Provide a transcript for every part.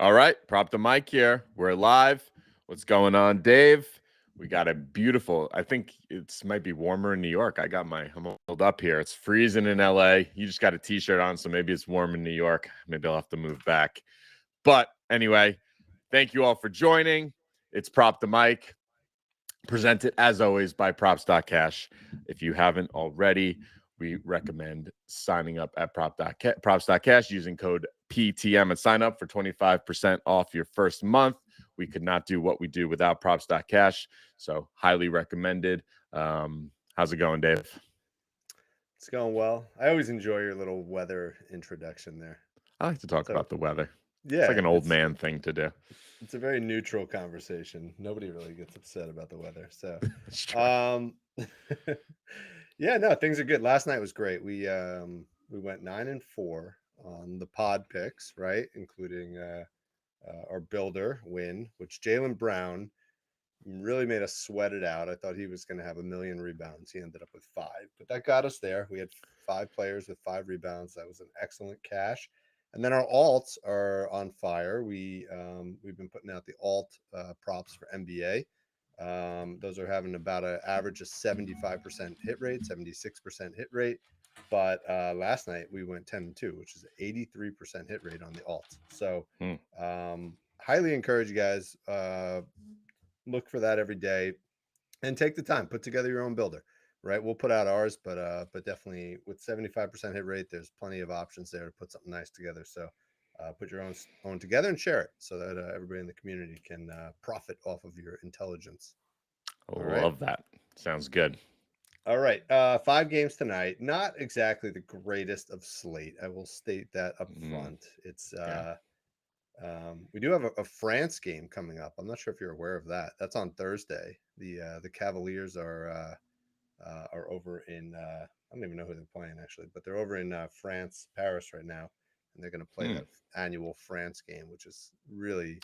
All right, prop the mic here. We're live. What's going on, Dave? We got a beautiful. I think it's might be warmer in New York. I'm hold up here. It's freezing in LA. You just got a t-shirt on, so maybe it's warm in New York. Maybe I'll have to move back. But anyway, thank you all for joining. It's prop the mic, presented as always by props.cash. If you haven't already, we recommend signing up at props.cash using code PTM at sign up for 25% off your first month. We could not do what we do without props.cash, so highly recommended. How's it going, Dave? It's going well. I always enjoy your little weather introduction there. I like to talk So about the weather. It's like yeah, an old man thing to do. it's a very neutral conversation. Nobody really gets upset about the weather. So, It's true. um, yeah, no, things are good. Last night was great. We went 9-4 on the pod picks, right, including our builder win, which Jaylen Brown really made us sweat it out. I thought he was going to have a million rebounds. He ended up with five, but that got us there. We had five players with five rebounds. That was an excellent cash. And then our alts are on fire. We've been putting out the alt props for NBA. Those are having about an average of 75% hit rate, 76% hit rate. But last night we went 10-2, which is 83% hit rate on the alt. So Hmm. highly encourage you guys. Look for that every day and take the time, put together your own builder, right? We'll put out ours, but definitely with 75% hit rate, there's plenty of options there to put something nice together. So put your own together and share it so that everybody in the community can profit off of your intelligence. I All right. love that. Sounds good. All right. Five games tonight. Not exactly the greatest of slate. I will state that up Mm, front. It's yeah. we do have a France game coming up. I'm not sure if you're aware of that. That's on Thursday. The Cavaliers are over in I don't even know who they're playing actually, but they're over in France, Paris right now, and they're going to play Hmm. that annual France game, which is really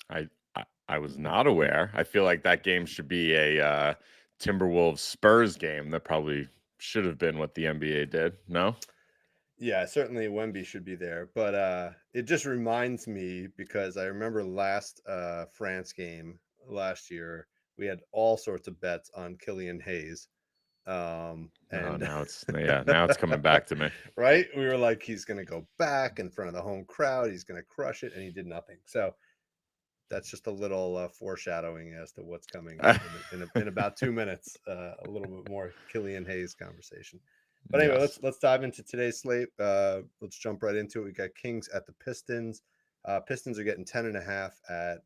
I was not aware. I feel like that game should be a Timberwolves Spurs game. That probably should have been what the NBA did. No? yeah, certainly Wemby should be there, but it just reminds me because I remember last France game last year we had all sorts of bets on Killian Hayes. Oh, And now it's coming back to me. right, we were like, he's going to go back in front of the home crowd, he's going to crush it, and he did nothing. So that's just a little foreshadowing as to what's coming in about 2 minutes. A little bit more Killian Hayes conversation. But anyway, Yes. let's dive into today's slate. Let's jump right into it. We got Kings at the Pistons. Pistons are getting 10.5 at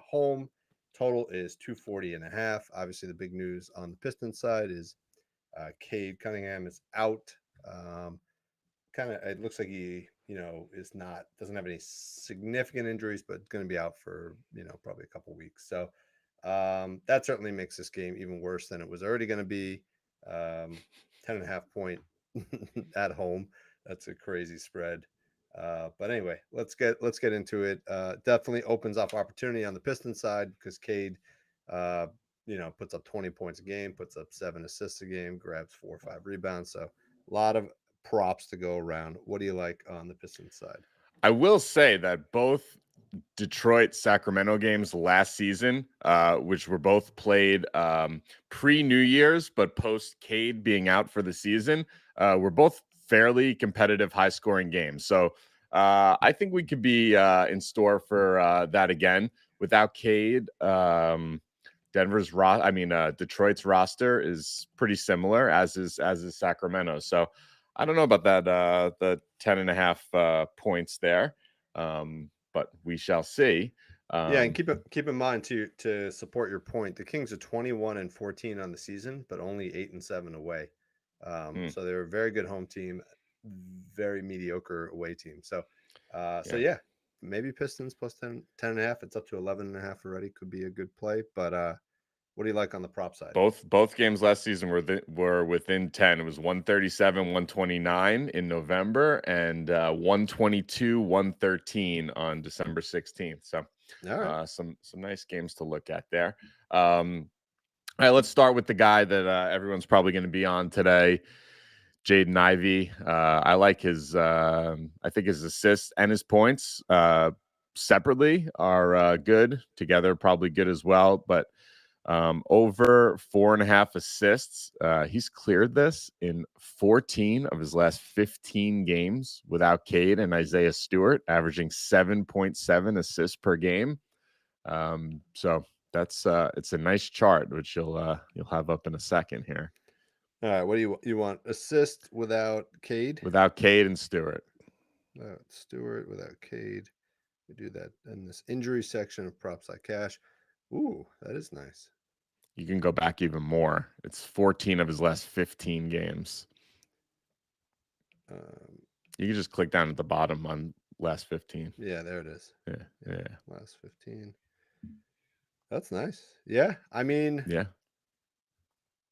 home. Total is 240.5. Obviously, the big news on the Pistons side is Cade Cunningham is out. Kind of, it looks like he, is not doesn't have any significant injuries, but going to be out for probably a couple weeks. So that certainly makes this game even worse than it was already going to be. 10.5 point at home. That's a crazy spread. But anyway, let's get into it. Definitely opens up opportunity on the Pistons side because Cade, uh, puts up 20 points a game, puts up 7 assists a game, grabs 4 or 5 rebounds. So a lot of props to go around. What do you like on the Pistons side? I will say that both Detroit Sacramento games last season, which were both played pre New Year's, but post Cade being out for the season, were both fairly competitive, high scoring games. So I think we could be in store for that again without Cade. Detroit's roster is pretty similar as is Sacramento. So I don't know about that the 10.5 points there. But we shall see. Yeah, and Um, keep in mind to support your point. The Kings are 21-14 on the season, but only 8-7 away. hmm, So they're a very good home team, very mediocre away team. So, so yeah, yeah, maybe Pistons plus 10.5. It's up to 11.5 already. Could be a good play. But what do you like on the prop side? both games last season were within 10. It was 137, 129 in November, and 122, 113 on December 16th. So All right. some nice games to look at there. All right, let's start with the guy that everyone's probably going to be on today, Jaden Ivey. I like his, I think his assists and his points separately are good. Together, probably good as well. But over 4.5 assists. He's cleared this in 14 of his last 15 games without Cade and Isaiah Stewart, averaging 7.7 assists per game. So that's it's a nice chart, which you'll have up in a second here. All right, what do you want? Assist without Cade? Without Cade and Stewart. Stewart without Cade. We do that in this injury section of props like cash. Ooh, that is nice. You can go back even more. It's 14 of his last 15 games. You can just click down at the bottom on last 15. Yeah, there it is. Yeah. Last 15. That's nice. Yeah, I mean, yeah.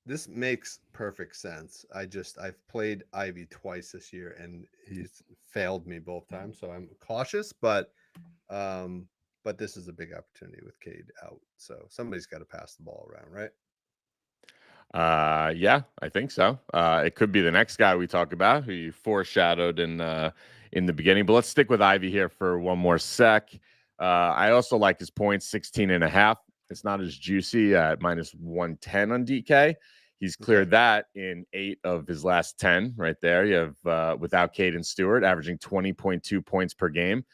This makes perfect sense. I've played Ivy twice this year and he's failed me both times, so I'm cautious, but this is a big opportunity with Cade out. So somebody's got to pass the ball around, right? Yeah, I think so. It could be the next guy we talk about, who you foreshadowed in the beginning. But let's stick with Ivy here for one more sec. I also like his points, 16.5. It's not as juicy at minus 110 on DK. He's cleared that in 8 of his last 10 right there. You have without Cade Stewart averaging 20.2 points per game.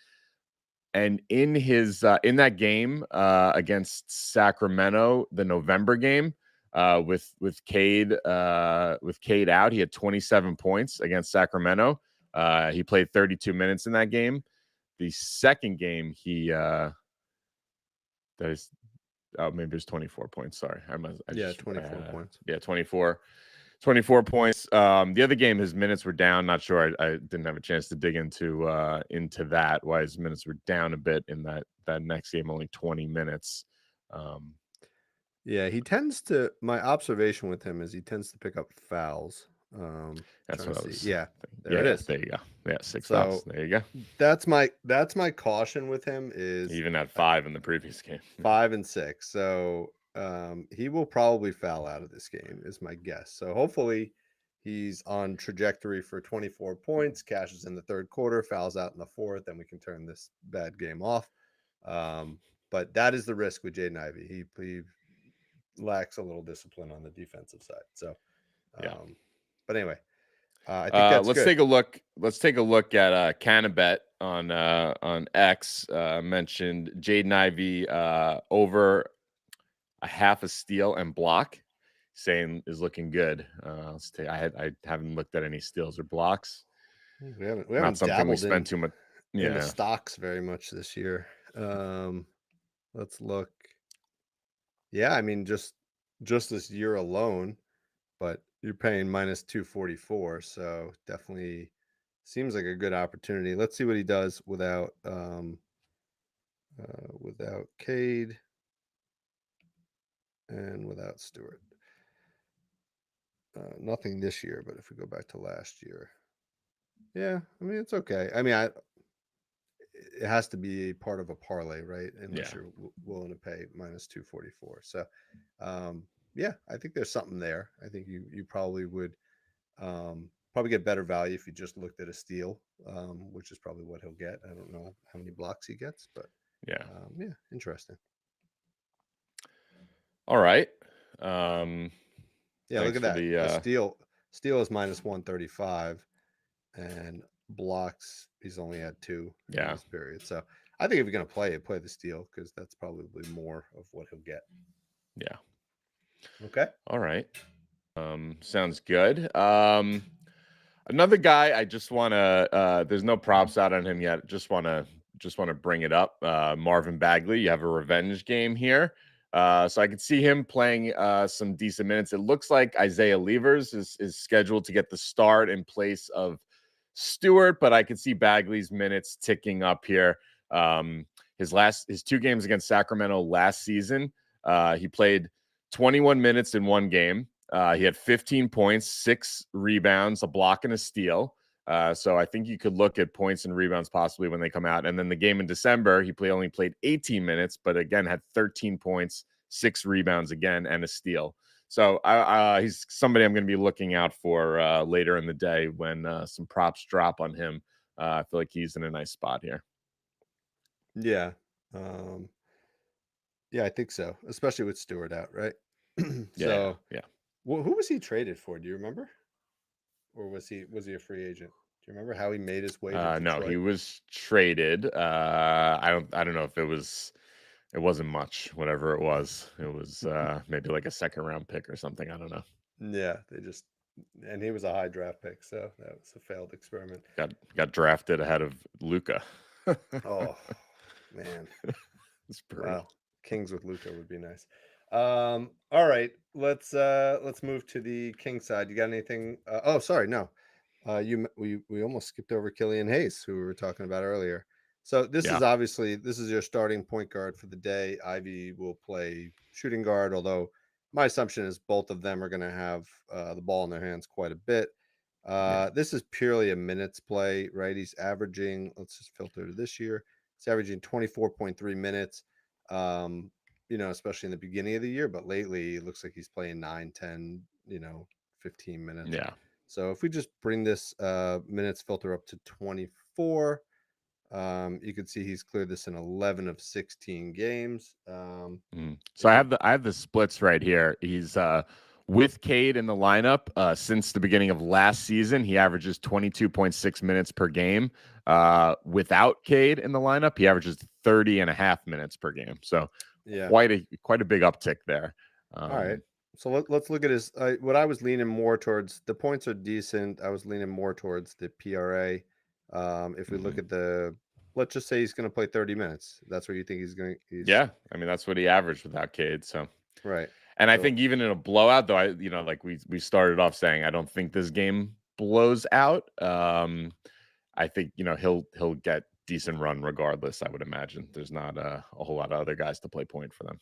And in his in that game against Sacramento, the November game, with Cade out, he had 27 points against Sacramento. He played 32 minutes in that game. The second game, he maybe it was 24 points. Sorry, 24 points. Yeah, 24 points. The other game, his minutes were down. Not sure. I didn't have a chance to dig into that. Why his minutes were down a bit in that next game, only 20 minutes. Yeah, he tends to. My observation with him is he tends to pick up fouls. That's what I was. Yeah, there it is. There you go. Yeah, 6 fouls. There you go. That's my caution with him is he even had 5 in the previous game. 5 and 6. So he will probably foul out of this game, is my guess. So hopefully he's on trajectory for 24 points, cashes in the third quarter, fouls out in the fourth, and we can turn this bad game off. But that is the risk with Jaden Ivey. He lacks a little discipline on the defensive side. So, but anyway, I think that's let's good. take a look. Let's take a look at Cannabet on X. Mentioned Jaden Ivey over a half a steal and block, saying is looking good. Let's take. I haven't looked at any steals or blocks. We haven't not something we spent too much. In the stocks very much this year. Let's look. Yeah, I mean just this year alone, but you're paying minus 244, so definitely seems like a good opportunity. Let's see what he does without Cade and without Stewart. Nothing this year, but if we go back to last year, yeah, I mean it's okay. I mean, it has to be part of a parlay, right? Unless you're willing to pay minus 244. So, yeah, I think there's something there. I think you probably would probably get better value if you just looked at a steal, which is probably what he'll get. I don't know how many blocks he gets, but yeah, interesting. All right. Yeah, look at that. Steal is minus 135, and blocks he's only had 2 in this period. So I think if you're going to play the steal, because that's probably more of what he'll get. Yeah. Okay. All right. Sounds good. Another guy I just want to there's no props out on him yet. Just want to bring it up. Marvin Bagley, you have a revenge game here. So I could see him playing some decent minutes. It looks like Isaiah Levers is scheduled to get the start in place of Stewart, but I could see Bagley's minutes ticking up here. His 2 games against Sacramento last season, he played 21 minutes in one game. He had 15 points, 6 rebounds, a block, and a steal. So I think you could look at points and rebounds possibly when they come out. And then the game in December, he only played 18 minutes, but again had 13 points, 6 rebounds again, and a steal. So he's somebody I'm going to be looking out for later in the day when some props drop on him. I feel like he's in a nice spot here. Yeah. Um, yeah, I think so, especially with Stewart out, right? Yeah, So, yeah. who was he traded for? Do you remember? Or was he a free agent? Do you remember how he made his way to No, he Detroit? was traded. I don't know if it wasn't much, whatever it was. It was maybe like a second round pick or something. I don't know. Yeah, and he was a high draft pick, so that was a failed experiment. Got drafted ahead of Luca. Oh, man. It's brutal. Wow. Kings with Luca would be nice. All right, let's move to the king side. You got anything? Oh, sorry, no. We almost skipped over Killian Hayes, who we were talking about earlier. So Yeah. this is your starting point guard for the day. Ivy will play shooting guard, although my assumption is both of them are going to have the ball in their hands quite a bit. Yeah. This is purely a minutes play, right? He's averaging. Let's just filter to this year. He's averaging 24.3 minutes. Um, especially in the beginning of the year, but lately it looks like he's playing 9, 10, 15 minutes. Yeah. So if we just bring this minutes filter up to 24, you can see he's cleared this in 11 of 16 games. So If we I have the splits right here. He's with Cade in the lineup since the beginning of last season. He averages 22.6 minutes per game. Without Cade in the lineup, he averages 30 and a half minutes per game. So yeah. quite a big uptick there. All right. So let's look at his. What I was leaning more towards, the points are decent. I was leaning more towards the PRA. If we look Mhm. at let's just say he's going to play 30 minutes. That's what you think he's Yeah, I mean that's what he averaged without Cade. So, right. and I So think even in a blowout, though, like we started off saying, I don't think this game blows out. I think he'll get decent run regardless. I would imagine there's not a whole lot of other guys to play point for them.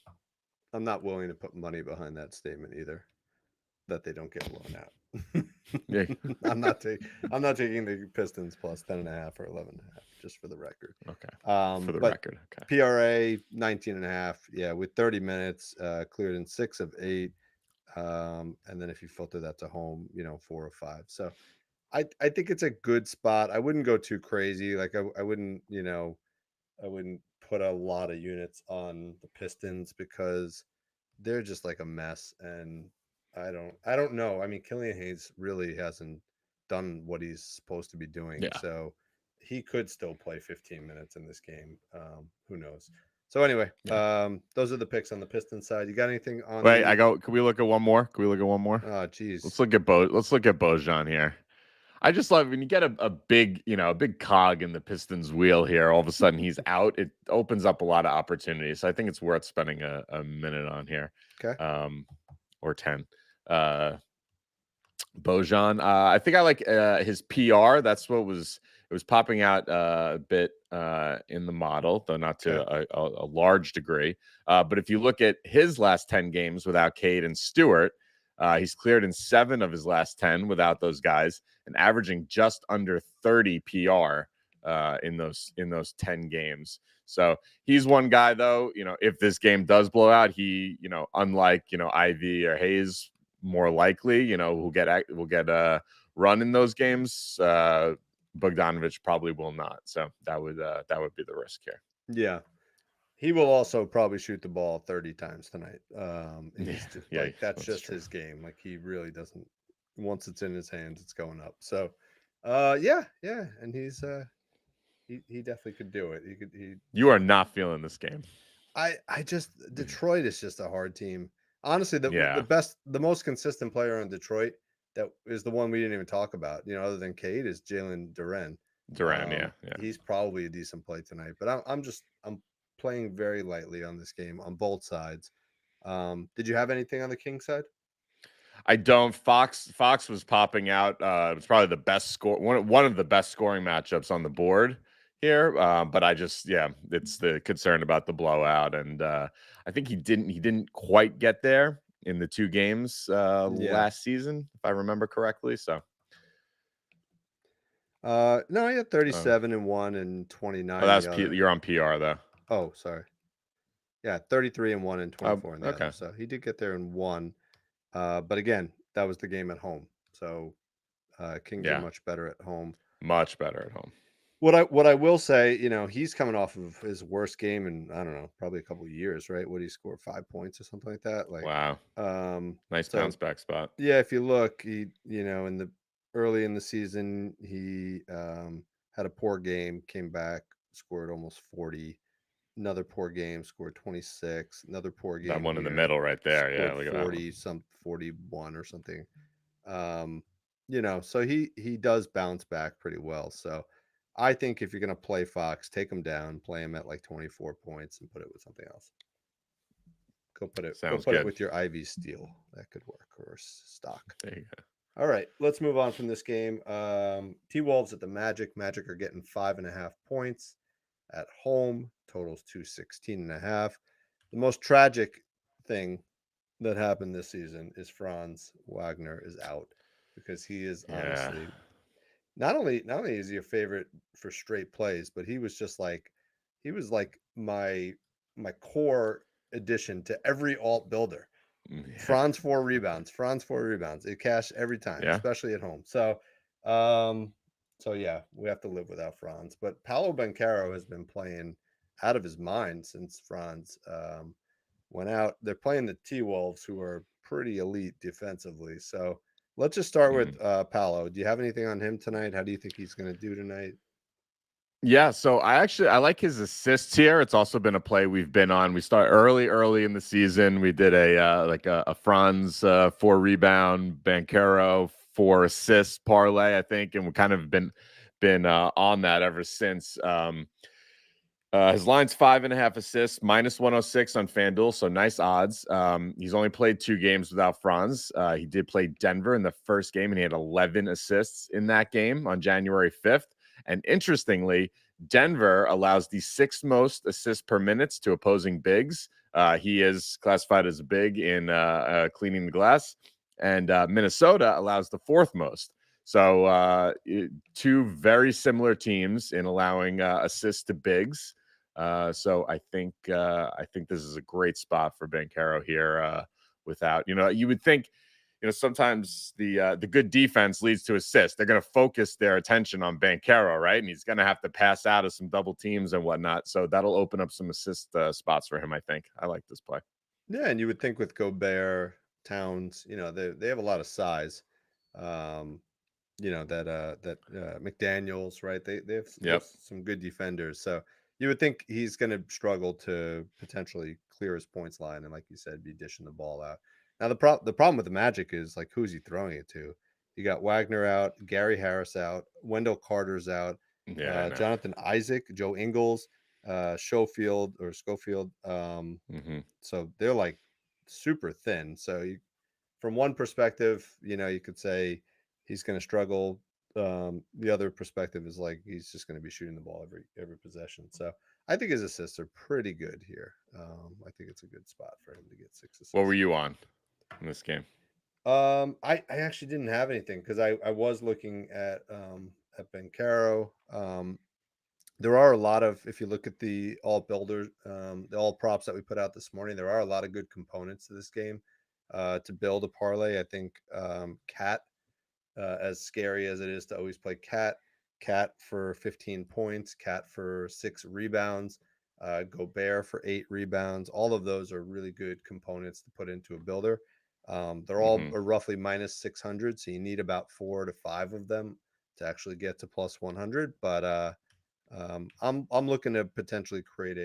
I'm not willing to put money behind that statement either, that they don't get blown out. Yeah. I'm not taking the Pistons plus 10.5 or 11.5, just for the record. Okay. For the But record. Okay. PRA 19.5, yeah, with 30 minutes, cleared in 6 of 8. And then if you filter that to home, 4 of 5. So I think it's a good spot. I wouldn't go too crazy. Like I wouldn't, I wouldn't put a lot of units on the Pistons because they're just like a mess. And I don't know. I mean, Killian Hayes really hasn't done what he's supposed to be doing. Yeah. So he could still play 15 minutes in this game. Who knows? So anyway, Yeah. those are the picks on the Pistons side. You got anything on Wait, the Can we look at one more? Can we look at one more? oh geez. Let's look at Bojan here. I just love when you get a big, a big cog in the Pistons wheel here. All of a sudden he's out. It opens up a lot of opportunities. So I think it's worth spending a minute on here, Okay. or 10. Bojan. I think I like his PR. That's what it was popping out a bit in the model, though not to Okay. a large degree. But if you look at his last 10 games without Cade and Stewart, he's cleared in 7 of his last 10 without those guys, and averaging just under 30 PR in those 10 games. So he's one guy, though. If this game does blow out, he, unlike Ivy or Hayes, more likely, will get a run in those games. Bogdanovich probably will not. So that would be the risk here. Yeah. He will also probably shoot the ball 30 times tonight. He's just Yeah, like that's that's just true. his game. Like he really doesn't once it's in his hands, it's going up. So yeah. And he definitely could do it. He You are not feeling this game. I just Detroit is just a hard team. Honestly, Yeah, the most consistent player on Detroit that is the one we didn't even talk about, other than Cade, is Jalen Duren. Duran. Yeah. He's probably a decent play tonight, but I'm playing very lightly on this game on both sides. Did you have anything on the King side? I don't. Fox was popping out. It was probably the best score, one of the best scoring matchups on the board here. But it's the concern about the blowout, and I think he didn't quite get there in the 2 games Yeah. last season, if I remember correctly. So No, he had oh, 37 and 1 and 29 the other. You're on PR though. Oh, sorry. Yeah, 33 and 1 and Oh, 24 in the other. okay. So he did get there in one. But again, that was the game at home. So King did Yeah, much better at home. much better at home. What I will say, he's coming off of his worst game in, I don't know, probably a couple of years, right? What did he score, 5 points or something like that? Like, Wow. Nice so bounce back spot. yeah, if you look, he, in the early in the season, he had a poor game, came back, scored almost 40. Another poor game, scored 26. Another poor That game one in the here, middle right there. Yeah, scored look at that one. 41 or something. Um, so he does bounce back pretty well. So I think if you're gonna play Fox, take him down, play him at like 24 points, and put it with something else. Go Sounds put it good. with your Ivy Steel. That could work, or stock. There you go. All right, let's move on from this game. T Wolves at the Magic. Magic are getting 5.5 points at home. Totals 216.5. The most tragic thing that happened this season is Franz Wagner is out, because he is Yeah. honestly not only is he your favorite for straight plays, but he was like my core addition to every alt builder. Yeah. Franz 4 rebounds, Franz 4 rebounds. It cashed every time, Yeah. especially at home. So yeah, we have to live without Franz. But Paolo Banchero has been playing out of his mind since Franz went out. They're playing the T Wolves, who are pretty elite defensively. So let's just start with Mhm. Paolo. Do you have anything on him tonight? How do you think he's going to do tonight? Yeah, so I like his assists here. It's also been a play we've been on. We start early in the season. We did a Franz 4 rebound, Banchero 4 assists parlay, I think, and we kind of been on that ever since. His line's 5.5 assists, minus 106 on FanDuel, so nice odds. He's only played 2 games without Franz. He did play Denver in the first game, and he had 11 assists in that game on January 5th. And interestingly, Denver allows the 6th most assists per minute to opposing bigs. He is classified as a big in cleaning the glass, and Minnesota allows the 4th most. So 2 very similar teams in allowing assists to bigs. So I think this is a great spot for Banchero here. Without, you would think, sometimes the good defense leads to assists. They're going to focus their attention on Banchero, right? And he's going to have to pass out of some double teams and whatnot. So that'll open up some assist spots for him. I think I like this play. Yeah, and you would think with Gobert, Towns, they have a lot of size. Um, that McDaniels, right? They have Yep. some good defenders. So you would think he's going to struggle to potentially clear his points line, and like you said, be dishing the ball out. Now the problem with the Magic is, like, who's he throwing it to? You got Wagner out, Gary Harris out, Wendell Carter's out, Yeah, I know. Jonathan Isaac, Joe Ingles, Schofield. Hmm. So they're like super thin. So from one perspective, you could say he's going to struggle. The other perspective is like he's just going to be shooting the ball every possession. So I think his assists are pretty good here. I think it's a good spot for him to get 6 assists. What were you on in this game? I actually didn't have anything, because I was looking at Banchero. There are a lot of, if you look at the all builders, the all props that we put out this morning, there are a lot of good components to this game to build a parlay. I think Cat, as scary as it is to always play Cat for 15 points, Cat for 6 rebounds, Gobert for 8 rebounds. All of those are really good components to put into a builder. They're all Hmm. roughly minus 600, so you need about 4 to 5 of them to actually get to plus 100. But I'm looking to potentially create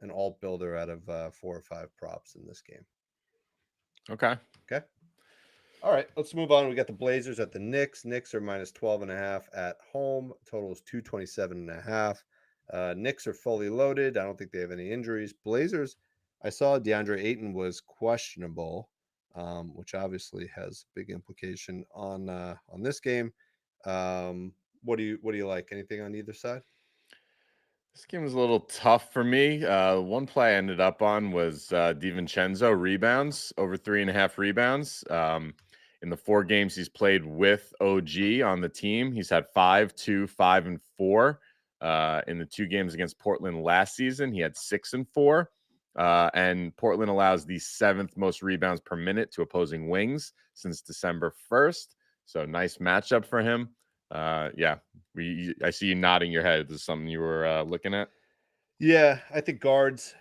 an alt builder out of 4 or 5 props in this game. Okay. Okay. All right, let's move on. We got the Blazers at the Knicks. Knicks are minus 12.5 at home. Total is 227.5. Knicks are fully loaded. I don't think they have any injuries. Blazers, I saw DeAndre Ayton was questionable, which obviously has big implication on this game. What do you like? Anything on either side? This game was a little tough for me. One play I ended up on was DiVincenzo rebounds, over 3.5 rebounds. In the 4 games he's played with OG on the team, he's had 5, 2, 5, and 4. In the 2 games against Portland last season, he had 6 and 4. And Portland allows the 7th most rebounds per minute to opposing wings since December 1st. So nice matchup for him. Yeah, I see you nodding your head. Is this something you were looking at? Yeah, I think guards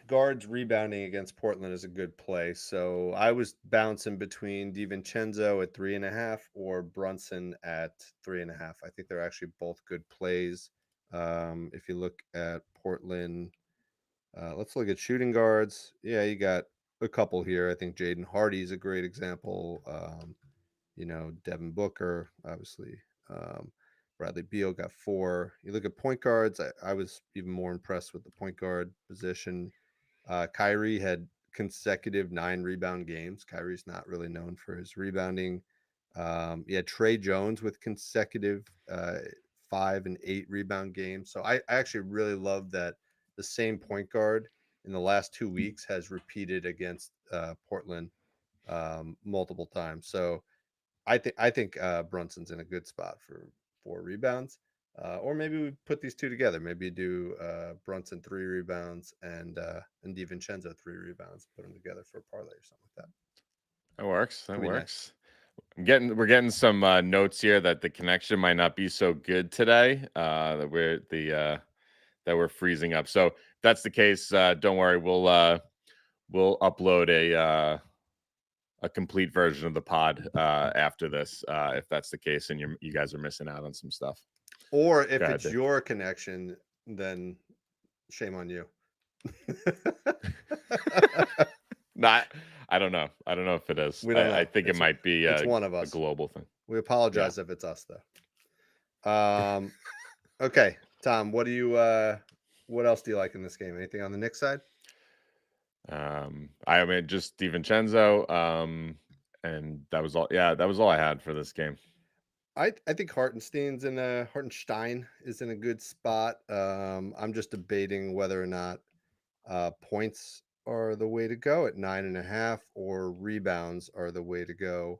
rebounding against Portland is a good play. So I was bouncing between DiVincenzo at 3.5 or Brunson at 3.5. I think they're actually both good plays. If you look at Portland, let's look at shooting guards. Yeah, you got a couple here. I think Jaden Hardy is a great example. Devin Booker, obviously. Bradley Beal got 4. You look at point guards, I was even more impressed with the point guard position. Kyrie had consecutive 9 rebound games. Kyrie's not really known for his rebounding. You had Trey Jones with consecutive 5 and 8 rebound games. So I actually really love that the same point guard in the last 2 weeks has repeated against Portland multiple times. So I think Brunson's in a good spot for 4 rebounds. Or maybe we put these two together. Maybe do Brunson 3 rebounds and DiVincenzo 3 rebounds. Put them together for a parlay or something like that. That works. That Could be works. We're getting some notes here that the connection might not be so good today. That we're freezing up. So if that's the case, don't worry. We'll upload a complete version of the pod after this, if that's the case, and you guys are missing out on some stuff. Or if Go ahead, it's Dave. your connection, then shame on you. Not, I don't know. I don't know if it is. We don't know. I think it might be it's one of a us. global thing. We apologize if it's us though. Okay, Tom, what else do you like in this game? Anything on the Knicks side? I mean, just DiVincenzo, and that was all. Yeah, that was all I had for this game. I think Hartenstein is in a good spot. I'm just debating whether or not points are the way to go at 9.5 or rebounds are the way to go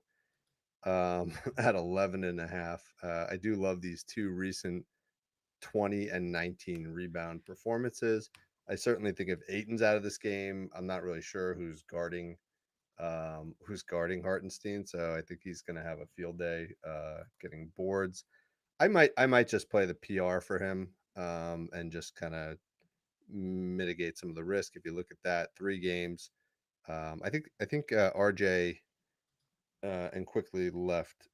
at 11.5. I do love these 2 recent 20 and 19 rebound performances. I certainly think if Ayton's out of this game, I'm not really sure who's guarding Hartenstein. So I think he's going to have a field day getting boards. I might just play the PR for him and just kind of mitigate some of the risk. If you look at that 3 games, I think RJ and Quickly left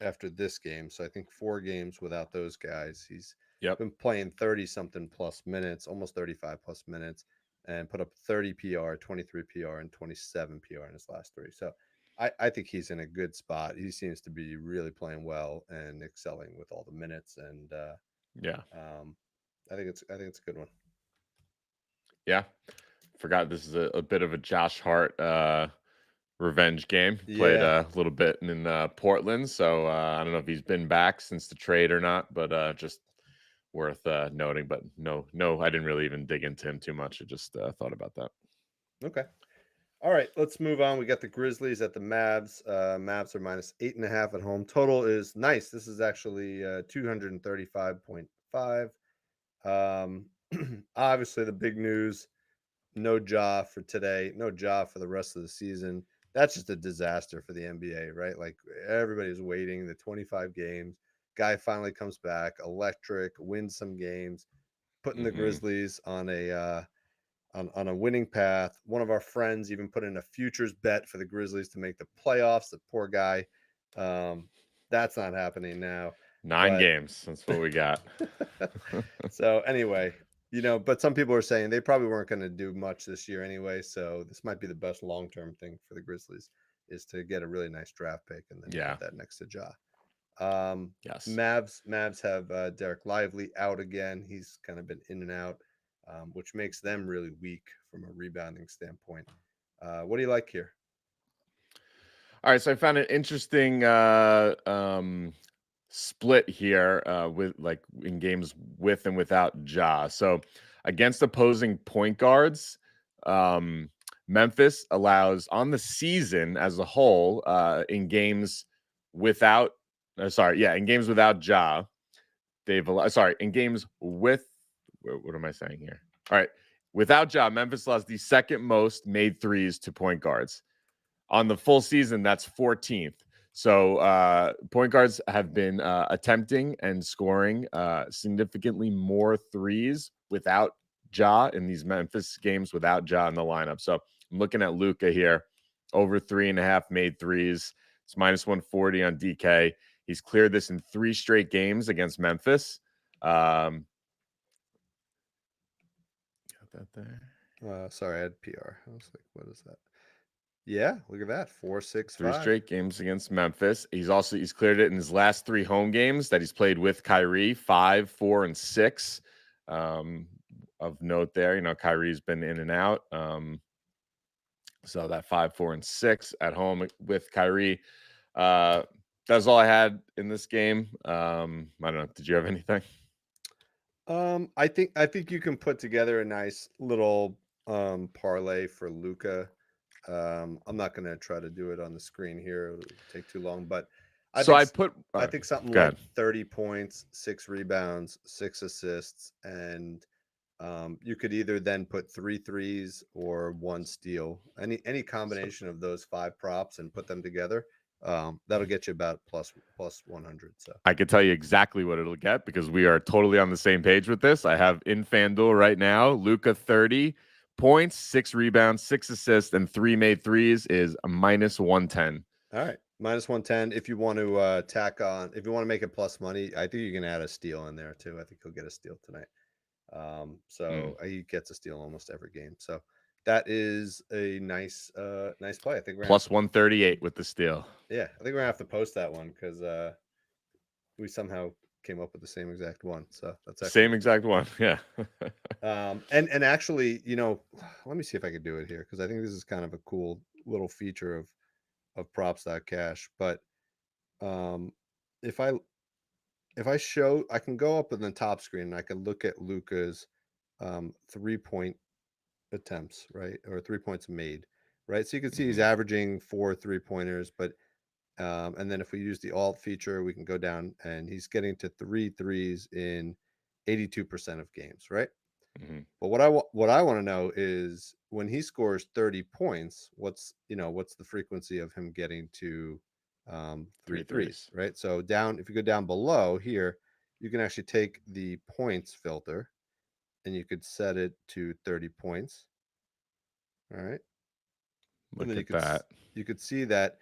after this game. So I think 4 games without those guys. He's been playing 30 something plus minutes, almost 35 plus minutes, and put up 30 PR, 23 PR, and 27 PR in his last 3. So I think he's in a good spot. He seems to be really playing well and excelling with all the minutes. And I think it's a good one. Yeah, forgot this is a bit of a Josh Hart revenge game. Played a little bit in Portland, so I don't know if he's been back since the trade or not, but just worth noting. But no, I didn't really even dig into him too much. I just thought about that. Okay. All right, let's move on. We got the Grizzlies at the Mavs. Mavs are minus 8.5 at home. Total is nice. This is actually 235.5. Obviously, the big news: no Ja for today, no Ja for the rest of the season. That's just a disaster for the NBA, right? Like everybody's waiting the 25 games. Guy finally comes back, electric, wins some games, putting the Grizzlies on a winning path. One of our friends even put in a futures bet for the Grizzlies to make the playoffs. The poor guy. That's not happening now. 9 games. That's what we got. So anyway, but some people are saying they probably weren't going to do much this year anyway. So this might be the best long-term thing for the Grizzlies is to get a really nice draft pick and then put that next to Ja. Yes. Mavs have Derek Lively out again. He's kind of been in and out, which makes them really weak from a rebounding standpoint. What do you like here? All right, so I found an interesting split here with like in games with and without Ja. So against opposing point guards, Memphis allows on the season as a whole in games without in games without Ja, they've allowed in games with what am I saying here? All right, without Ja, Memphis allows the second most made threes to point guards. On the full season, that's 14th. So point guards have been attempting and scoring significantly more threes without Ja in these Memphis games without Ja in the lineup. So I'm looking at Luka here, over 3.5 made threes. It's minus 140 on DK. He's cleared this in 3 straight games against Memphis. Got that there. Sorry, I had PR. I was like, what is that? Yeah, look at that. 4, 6, 3 5. straight games against Memphis. He's cleared it in his last 3 home games that he's played with Kyrie, 5, 4, and 6. Of note there, Kyrie's been in and out. So that 5, 4, and 6 at home with Kyrie. That's all I had in this game. I don't know. Did you have anything? I think you can put together a nice little parlay for Luka. I'm not going to try to do it on the screen here; it'll take too long. But I think something like 30 points, 6 rebounds, 6 assists, and you could either then put 3 threes or 1 steal. Any combination of those 5 props and put them together. That'll get you about plus 100. So I could tell you exactly what it'll get because we are totally on the same page with this. I have in FanDuel right now, Luka 30 points, 6 rebounds, 6 assists, and 3 made threes is a minus 110. All right, minus 110. If you want to tack on, if you want to make it plus money, I think you can add a steal in there too. I think he'll get a steal tonight. So he gets a steal almost every game. So that is a nice play. I think we're plus 138 with the steal. Yeah, I think we're gonna have to post that one because we somehow came up with the same exact one. So that's actually same exact one. Yeah. And actually, let me see if I can do it here because I think this is kind of a cool little feature of props.cash. But if I show, I can go up in the top screen and I can look at Luka's 3-point attempts, right? Or 3 points made, right? So you can see he's averaging 4 3-pointers, but and then if we use the alt feature, we can go down and he's getting to 3 threes in 82% of games, right? But what I want to know is when he scores 30 points, what's the frequency of him getting to 3 threes, right? So if you go down below here, you can actually take the points filter and you could set it to 30 points. All right. Look at that. You could see that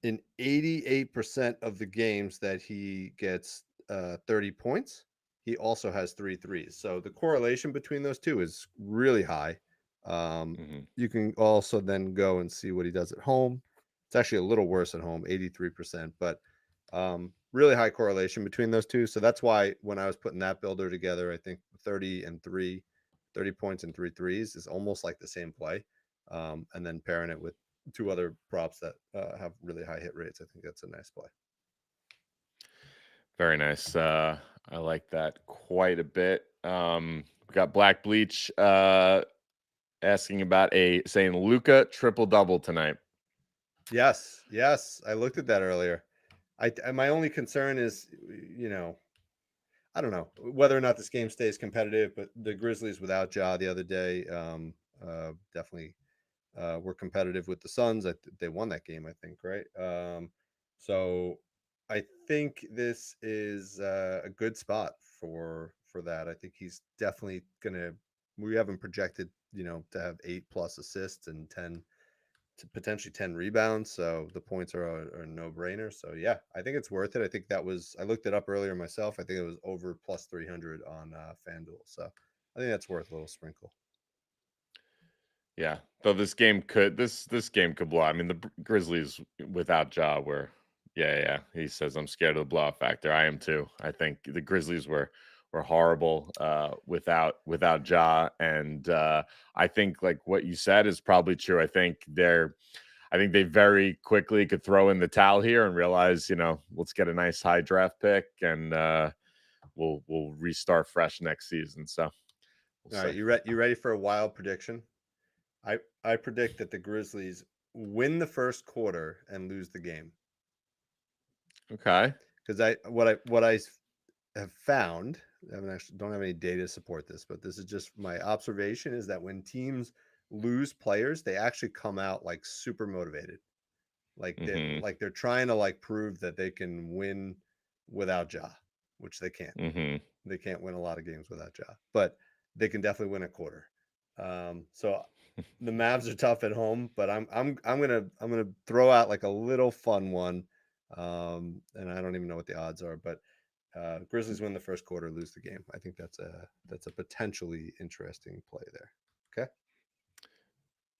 in 88% of the games that he gets 30 points, he also has 3 threes. So the correlation between those two is really high. You can also then go and see what he does at home. It's actually a little worse at home, 83%, but really high correlation between those two. So that's why when I was putting that builder together, I think 30 points and 3 threes is almost like the same play. And then pairing it with 2 other props that have really high hit rates, I think that's a nice play. Very nice. I like that quite a bit. We got Black Bleach asking about saying Luka triple-double tonight. Yes. I looked at that earlier. My only concern is, I don't know whether or not this game stays competitive, but the Grizzlies without Ja the other day definitely were competitive with the Suns. They won that game, I think, right? So I think this is a good spot for that. I think he's definitely gonna. We haven't projected, to have 8+ assists and 10 to potentially 10 rebounds. So the points are a no brainer. So yeah, I think it's worth it. I think I looked it up earlier myself. I think it was over plus 300 on FanDuel. So I think that's worth a little sprinkle. Yeah, though this game could blow. I mean, the Grizzlies without Ja were, yeah. He says I'm scared of the blowout factor. I am too. I think the Grizzlies were horrible without Ja, and I think like what you said is probably true. I think they very quickly could throw in the towel here and realize, let's get a nice high draft pick and we'll restart fresh next season. So, all right, you ready for a wild prediction? I predict that the Grizzlies win the first quarter and lose the game. Okay. Because what I have found, don't have any data to support this, but this is just my observation, is that when teams lose players, they actually come out like super motivated. Mm-hmm. Like they're trying to like prove that they can win without Ja, which they can't. Mm-hmm. They can't win a lot of games without Ja, but they can definitely win a quarter. So the Mavs are tough at home, but I'm gonna throw out like a little fun one, and I don't even know what the odds are, but Grizzlies win the first quarter, lose the game. I think that's a potentially interesting play there. Okay.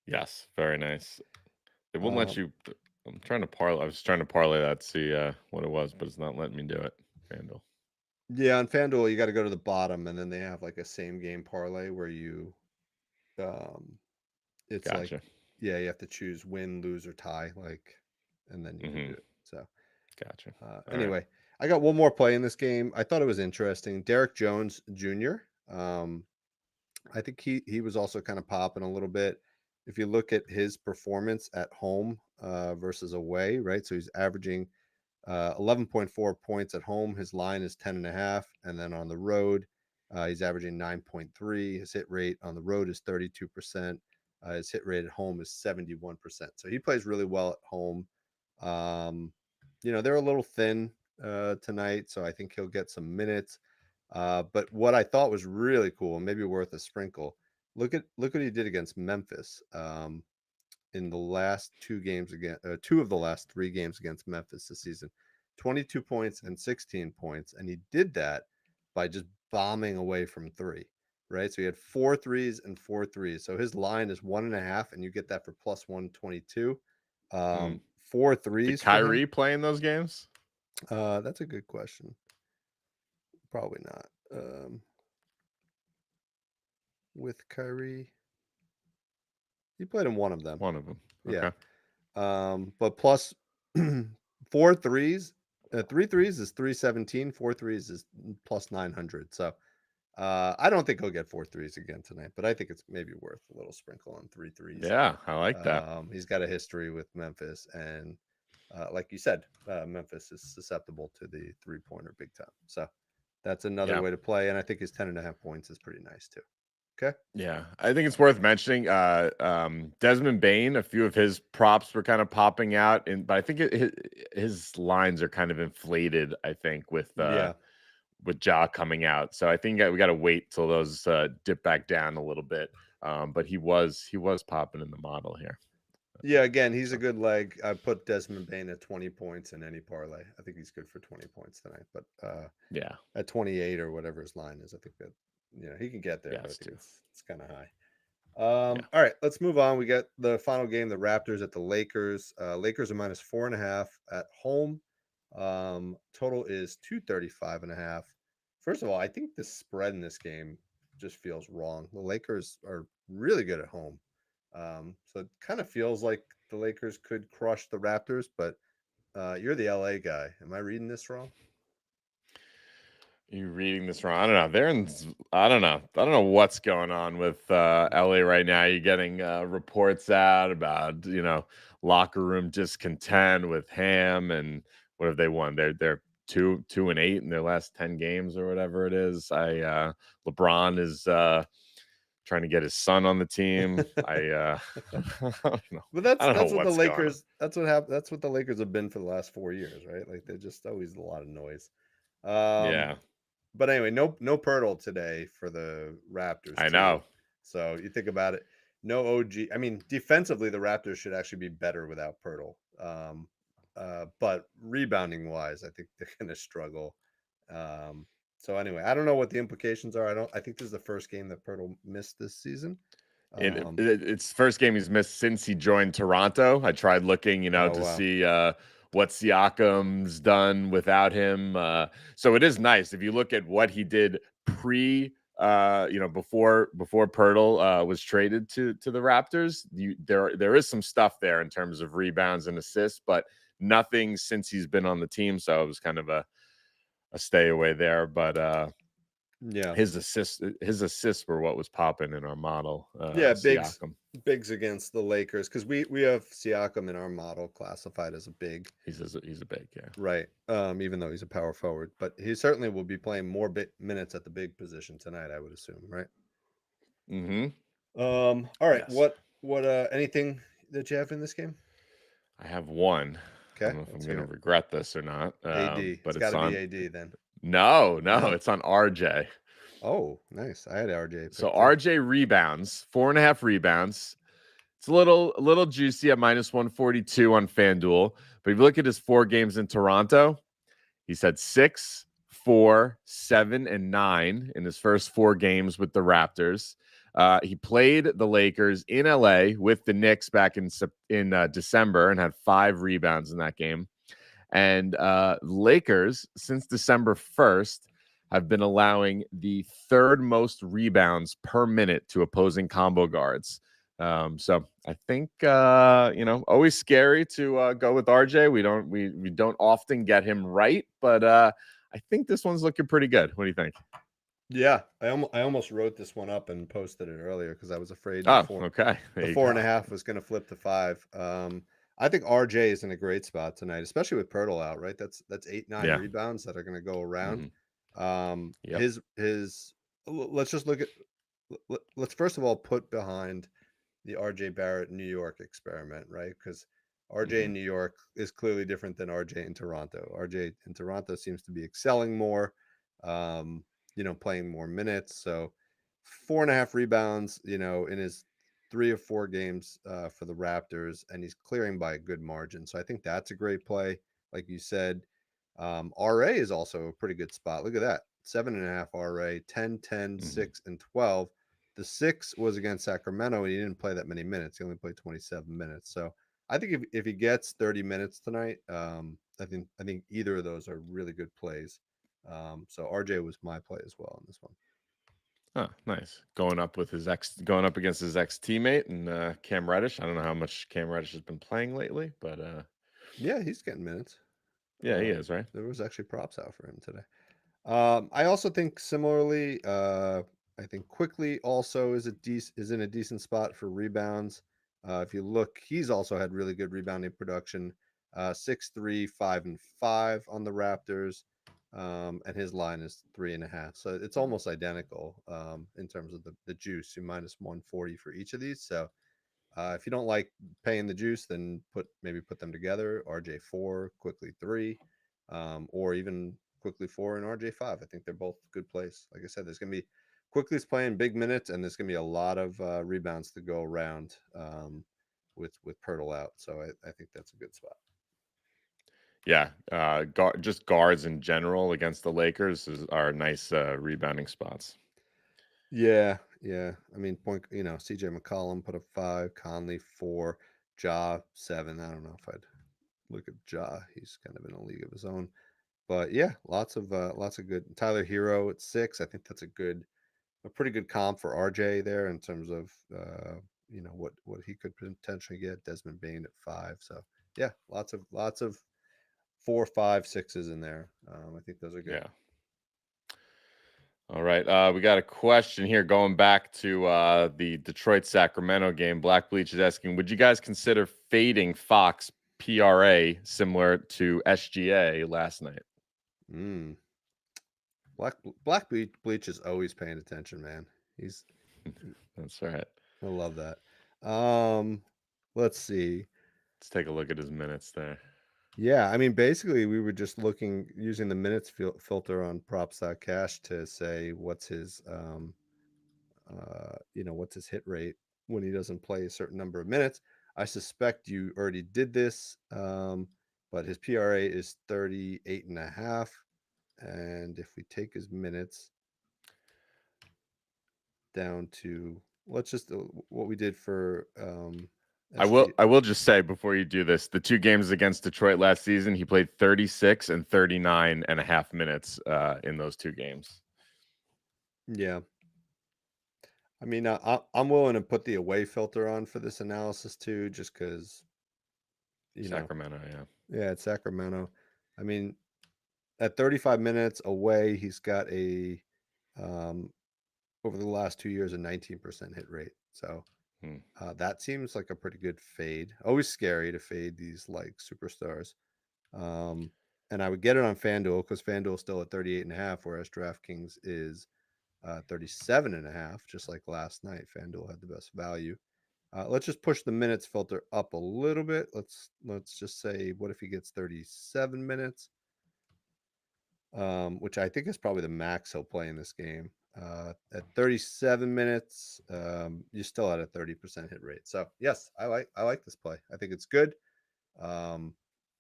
Yes, very nice. It won't let Um, you. I'm trying to parlay. I was trying to parlay that, see what it was, but it's not letting me do it. FanDuel. yeah, on FanDuel you got to go to the bottom, and then they have like a same game parlay where um, it's like, Gotcha. yeah, you have to choose win, lose, or tie, like, and then you can do Mm-hmm. it. So Gotcha. All right. anyway, I got one more play in this game. I thought it was interesting. Derek Jones Jr. I think he was also kind of popping a little bit. If you look at his performance at home versus away, right? So he's averaging 11.4 points at home. His line is 10.5, and then on the road, he's averaging 9.3. His hit rate on the road is 32%. His hit rate at home is 71%. So he plays really well at home. Um, they're a little thin tonight, so I think he'll get some minutes. But what I thought was really cool and maybe worth a sprinkle. Look what he did against Memphis in the last two of the last 3 games against Memphis this season. 22 points and 16 points, and he did that by just bombing away from three. Right, so he had 4 threes and 4 threes. So his line is 1.5, and you get that for plus 122. Mm. Four Did threes for him. Kyrie play in those games? That's a good question. Probably not. With Kyrie, he played in one of them. One of them. Yeah. Okay. But plus 4 threes, 3 threes is 317, 4 threes is plus 900. So I don't think he'll get 4 threes again tonight, but I think it's maybe worth a little sprinkle on 3 threes. Yeah, I like that. He's got a history with Memphis, and like you said, Memphis is susceptible to the 3-pointer big time. So that's another Yeah. way to play, and I think his 10.5 points is pretty nice too. Okay. Yeah, I think it's worth mentioning. Desmond Bain, a few of his props were kind of popping out, but I think his lines are kind of inflated. I think Yeah. with Ja coming out, so I think we got to wait till those dip back down a little bit. But he was popping in the model here. Yeah, again, he's a So good leg. I put Desmond Bain at 20 points in any parlay. I think he's good for 20 points tonight. But yeah, at 28 or whatever his line is, I think that he can get there, yeah, but I it's think too. it's kind of high. Yeah, All right, let's move on. We got the final game, the Raptors at the Lakers. Lakers are minus 4.5 at home. Total is 235.5. First of all, I think the spread in this game just feels wrong. The Lakers are really good at home. So it kind of feels like the Lakers could crush the Raptors, but you're the LA guy. Am I reading this wrong? you reading this wrong? I don't know. I don't know. I don't know what's going on with LA right now. You're getting reports out about locker room discontent with Ham, and what have they won? They're 2-8 in their last 10 games or whatever it is. LeBron is trying to get his son on the team. I don't know. But I that's don't know that's what the what's going on. Lakers. That's what happened. That's what the Lakers have been for the last 4 years, right? Like they're just always a lot of noise. Um, Yeah, but anyway, no Pirtle today for the Raptors I too. know. So you think about it, no OG. I mean, defensively, the Raptors should actually be better without Pirtle. But rebounding wise, I think they're going to struggle. Um, so anyway, I don't know what the implications are. I think this is the first game that Pirtle missed this season. It's first game he's missed since he joined Toronto. I tried looking, Oh to wow, see what Siakam's done without him. So it is nice if you look at what he did before Pirtle was traded to the Raptors. There is some stuff there in terms of rebounds and assists, but nothing since he's been on the team. So it was kind of a stay away there. But yeah. his assists were what was popping in our model. Yeah, Siakam. bigs against the Lakers because we have Siakam in our model classified as a big, He's a big, yeah. right? Even though he's a power forward, but he certainly will be playing more minutes at the big position tonight, I would assume, right? Mm-hmm. All right. Yes. What anything that you have in this game? I have one. I Okay, don't know if I'm let's going hear to it. regret this or not, AD. It's but got it's to be on. AD then. No, no, No. it's on RJ. Oh, nice. I had RJ So picked too. RJ rebounds, 4.5 rebounds. It's a little juicy at minus 142 on FanDuel. But if you look at his 4 games in Toronto, he's had 6, 4, 7, and 9 in his first 4 games with the Raptors. He played the Lakers in LA with the Knicks back in December and had 5 rebounds in that game. And Lakers, since December 1st, have been allowing the 3rd most rebounds per minute to opposing combo guards. So I think always scary to go with RJ. We don't often get him right, but I think this one's looking pretty good. What do you think? Yeah, I almost wrote this one up and posted it earlier because I was afraid Oh, okay. the There you four and go. a half was going to flip to 5. I think RJ is in a great spot tonight, especially with Pirtle out. Right, that's 8-9 Yeah. rebounds that are going to go around. Mhm. Yep. His let's just look at let's first of all put behind the RJ Barrett New York experiment, right? Because RJ in Mhm. New York is clearly different than RJ in Toronto. RJ in Toronto seems to be excelling more, um, playing more minutes. So 4.5 rebounds, in his 3 or 4 games for the Raptors, and he's clearing by a good margin. So I think that's a great play, like you said. RA is also a pretty good spot. Look at that. 7.5 RA, 10, 10, Mhm. 6, and 12. The 6 was against Sacramento, and he didn't play that many minutes. He only played 27 minutes. So I think if he gets 30 minutes tonight, I think either of those are really good plays. So RJ was my play as well in this one. Oh, nice. Going up against his ex teammate and Cam Reddish. I don't know how much Cam Reddish has been playing lately, but Yeah, he's getting minutes. yeah, he is, right? There was actually props out for him today. I also think similarly. I think Quickly also is in a decent spot for rebounds. If you look, he's also had really good rebounding production. 6-3, 5-5 on the Raptors, and his line is 3.5. So it's almost identical in terms of the juice. You minus 140 for each of these. So if you don't like paying the juice, then maybe put them together. RJ4, Quickly 3, or even Quickly 4 and RJ5. I think they're both good plays. Like I said, there's going to be Quickly's playing big minutes, and there's going to be a lot of rebounds to go around with Pirtle out. So I think that's a good spot. Yeah, just guards in general against the Lakers are nice rebounding spots. Yeah, yeah. I mean, CJ McCollum put up 5, Conley 4, Ja 7. I don't know if I'd look at Ja. He's kind of in a league of his own. But yeah, lots of good. Tyler Hero at 6. I think that's a pretty good comp for RJ there in terms of what he could potentially get. Desmond Bain at 5. So yeah, lots of 4, 5, 6s in there. I think those are good. Yeah. All right. We got a question here going back to the Detroit Sacramento game. Black Bleach is asking, would you guys consider fading Fox PRA similar to SGA last night? Mm. Black Bleach is always paying attention, man. He's That's right. I love that. Let's see. Let's take a look at his minutes there. Yeah, I mean, basically, we were just using the minutes filter on props.cash to say what's his hit rate when he doesn't play a certain number of minutes. I suspect you already did this, but his PRA is 38.5. And if we take his minutes down to, let's just what we did for I will SG. I will just say before you do this, the 2 games against Detroit last season, he played 36 and 39.5 minutes in those 2 games. Yeah. I mean, I'm willing to put the away filter on for this analysis too, just because, you know, Sacramento, yeah. yeah, it's Sacramento. I mean, at 35 minutes away, he's got um, over the last 2 years, a 19% hit rate. So Hmm. that seems like a pretty good fade. Always scary to fade these like superstars. Um, and I would get it on FanDuel because FanDuel's still at 38.5, whereas DraftKings is 37.5, just like last night. FanDuel had the best value. Let's just push the minutes filter up a little bit. Let's just say, what if he gets 37 minutes? Which I think is probably the max he'll play in this game. At 37 minutes, you're still at a 30% hit rate. So yes, I like this play. I think it's good.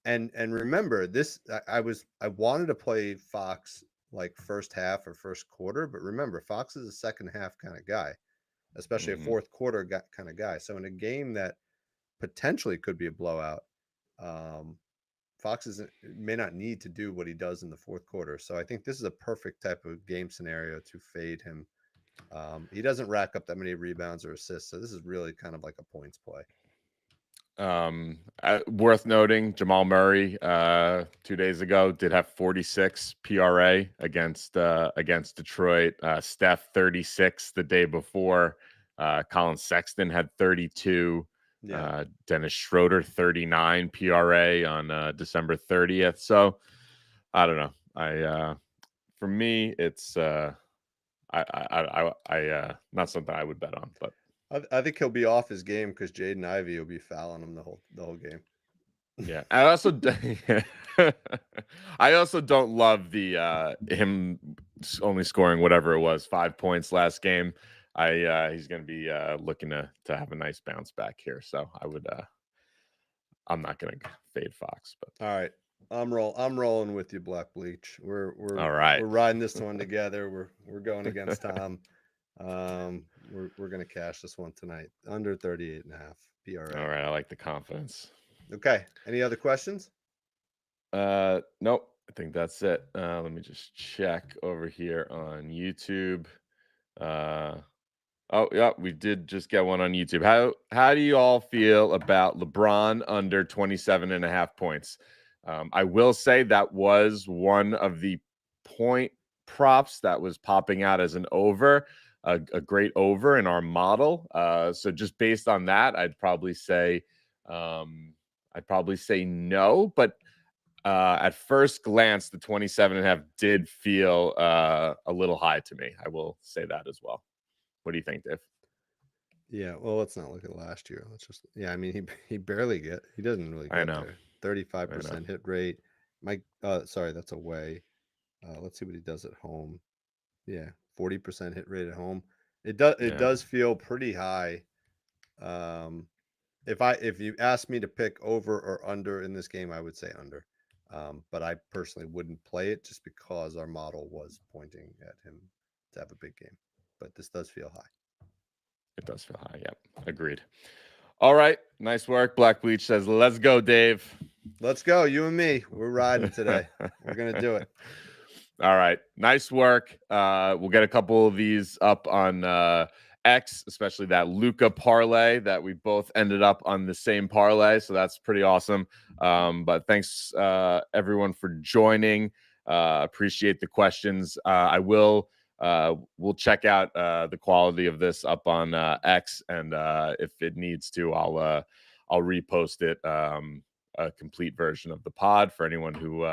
And remember this, I wanted to play Fox like first half or first quarter, but remember Fox is a second half kind of guy, especially a fourth quarter kind of guy. So in a game that potentially could be a blowout, Fox may not need to do what he does in the fourth quarter. So I think this is a perfect type of game scenario to fade him. He doesn't rack up that many rebounds or assists, so this is really kind of like a points play. Worth noting, Jamal Murray 2 days ago did have 46 PRA against Detroit. Steph 36 the day before. Colin Sexton had 32. Yeah. Dennis Schroeder 39 PRA on December 30th. So I don't know. For me, it's not something I would bet on, but I think he'll be off his game because Jaden Ivey will be fouling him the whole game. Yeah, I also don't love the him only scoring whatever it was 5 points last game. He's going to be looking to have a nice bounce back here, so I'm not going to fade Fox. But all right, I'm rolling with you, Black Bleach. We're all right. We're riding this one together. We're going against Tom. We're gonna cash this one tonight under 38.5 PRA. All right, I like the confidence. Okay, any other questions? Nope, I think that's it. Let me just check over here on YouTube. Oh yeah, we did just get one on YouTube. How do you all feel about LeBron under 27.5 points? I will say that was one of the point props that was popping out as an over, a great over in our model. So just based on that, I'd probably say no. But at first glance, the 27.5 did feel a little high to me. I will say that as well. What do you think, Dave? Yeah, well, let's not look at last year. Let's just, yeah, I mean, he doesn't really get there. 35% hit rate. Sorry, that's away. Let's see what he does at home. Yeah, 40% hit rate at home. It does feel pretty high. If you asked me to pick over or under in this game, I would say under. But I personally wouldn't play it just because our model was pointing at him to have a big game. But this does feel high. It does feel high. Yep. Agreed. All right. Nice work. Black Bleach says, let's go, Dave. Let's go. You and me. We're riding today. We're going to do it. All right. Nice work. We'll get a couple of these up on X, especially that Luka parlay that we both ended up on the same parlay. So that's pretty awesome. But thanks, everyone, for joining. Appreciate the questions. We'll check out the quality of this up on X, and if it needs to, I'll repost it, a complete version of the pod for anyone who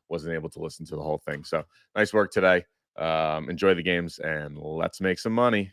wasn't able to listen to the whole thing. So nice work today. Enjoy the games, and let's make some money.